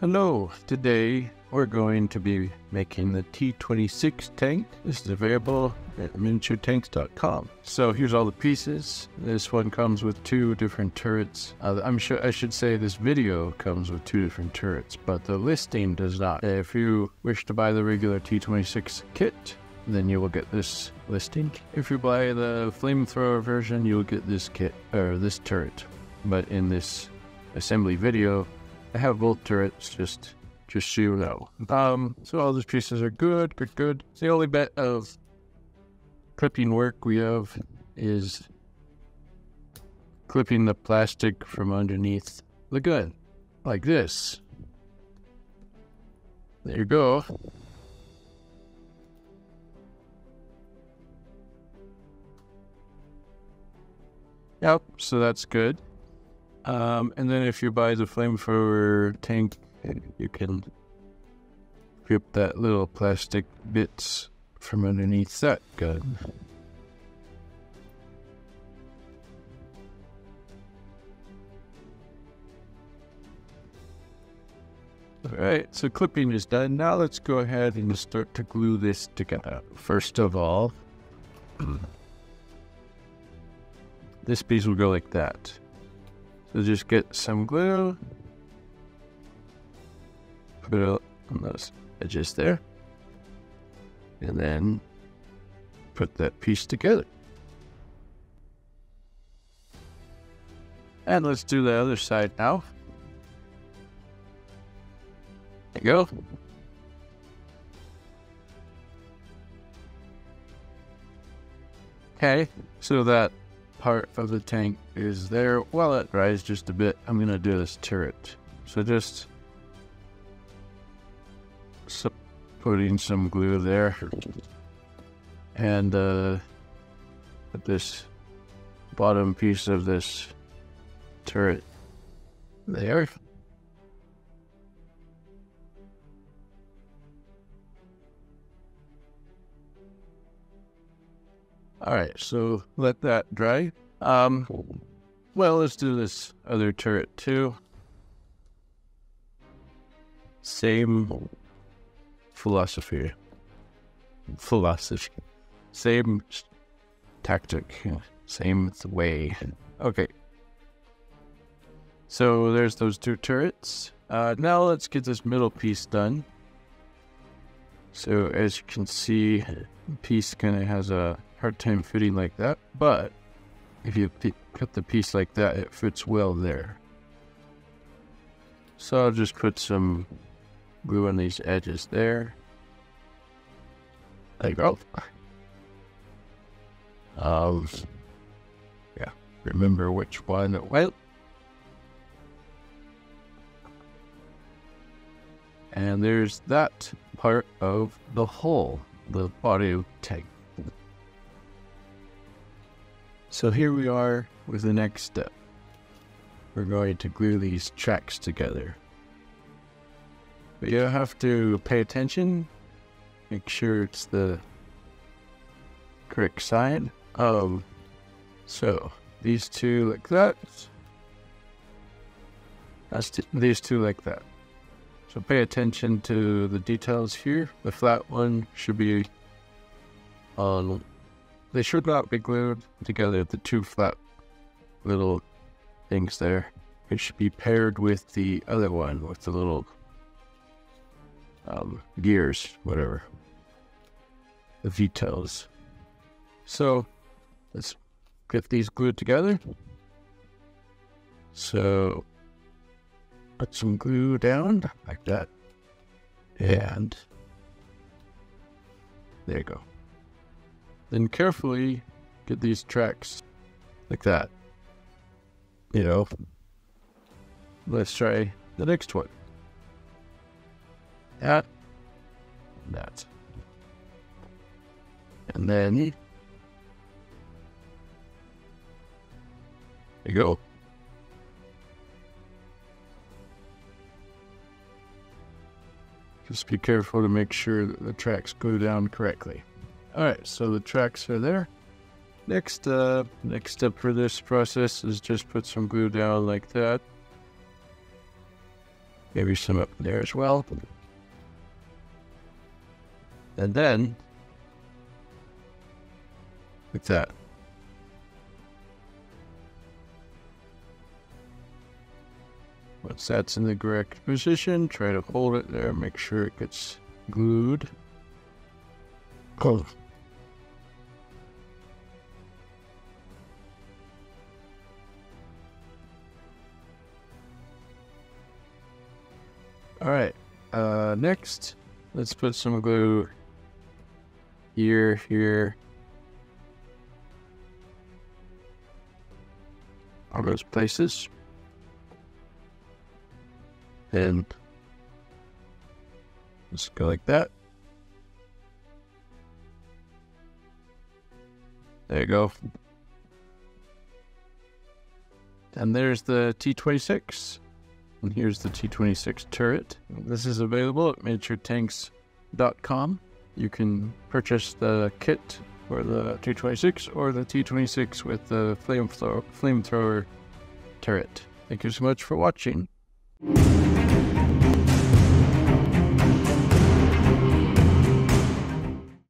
Hello, today we're going to be making the T-26 tank. This is available at miniaturetanks.com. So here's all the pieces. This one comes with two different turrets. I should say this video comes with two different turrets, but the listing does not. If you wish to buy the regular T-26 kit, then you will get this listing. If you buy the flamethrower version, you will get this kit, or this turret. But in this assembly video, I have both turrets, just so you know. So all these pieces are good. The only bit of clipping work we have is clipping the plastic from underneath the gun, like this. There you go. Yep, so that's good. And then if you buy the flamethrower tank, you can grip that little plastic bits from underneath that gun. Alright, so clipping is done. Now let's go ahead and start to glue this together. First of all, this piece will go like that. So just get some glue, put it on those edges there, and then put that piece together. And let's do the other side now. There you go. Okay, so that part of the tank is there. While it dries just a bit, I'm gonna do this turret. So just putting some glue there, and put this bottom piece of this turret there. Alright, so let that dry. Well, let's do this other turret too. Same philosophy. Same tactic. Same way. Okay. So there's those two turrets. Now let's get this middle piece done. So as you can see, the piece kind of has a hard time fitting like that, but if you cut the piece like that, it fits well there. So I'll just put some glue on these edges there. There you go. Yeah, remember which one. Well, and there's that part of the hull, the audio tank. So here we are with the next step. We're going to glue these tracks together. But you have to pay attention, make sure it's the correct side. So these two like that. These two like that. So pay attention to the details here. The flat one should be on. They should not be glued together, the two flat little things there. It should be paired with the other one, with the little gears, whatever. The details. So, let's get these glued together. So, put some glue down, like that. And there you go. Then carefully get these tracks like that. You know, let's try the next one. That, that. And then, there you go. Just be careful to make sure that the tracks glue down correctly. Alright, so the tracks are there. Next step for this process is just put some glue down like that. Maybe some up there as well. And then, like that. Once that's in the correct position, try to hold it there, make sure it gets glued. Oh. All right, next, let's put some glue here, all those places. And just go like that. There you go. And there's the T-26. And here's the T-26 turret. This is available at miniaturetanks.com. You can purchase the kit for the T-26 or the T-26 with the flamethrower turret. Thank you so much for watching.